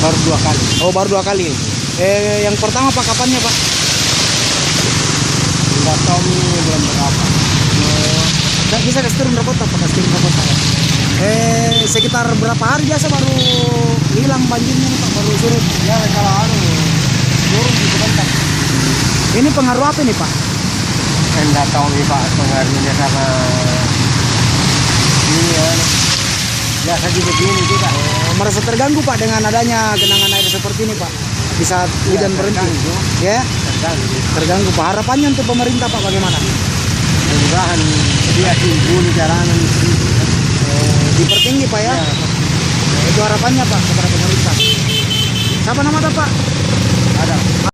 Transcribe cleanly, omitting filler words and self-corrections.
Baru 2 kali. Oh, baru 2 kali. Yang pertama Pak, kapannya Pak? Enggak tahu ini belum berapa. Bisa kasih turun rapot Pak, kasih turun rapot Pak. Sekitar berapa hari biasa baru hilang banjirnya nih Pak, baru surut? Ya kalau turun di sebentar. Ini pengaruh apa nih Pak? Enggak tahu nih Pak pengaruhnya karena ini ya. Biasa juga begini juga. Merasa terganggu Pak dengan adanya genangan air seperti ini Pak, di saat hujan berhenti? Terganggu. Ya, Terganggu. terganggu Pak. Harapannya untuk pemerintah Pak bagaimana? Mudah-mudahan dia timbul jalanan Dipertinggi Pak ya? ya. Itu harapannya Pak kepada pemerintah. Siapa nama Pak? Ada.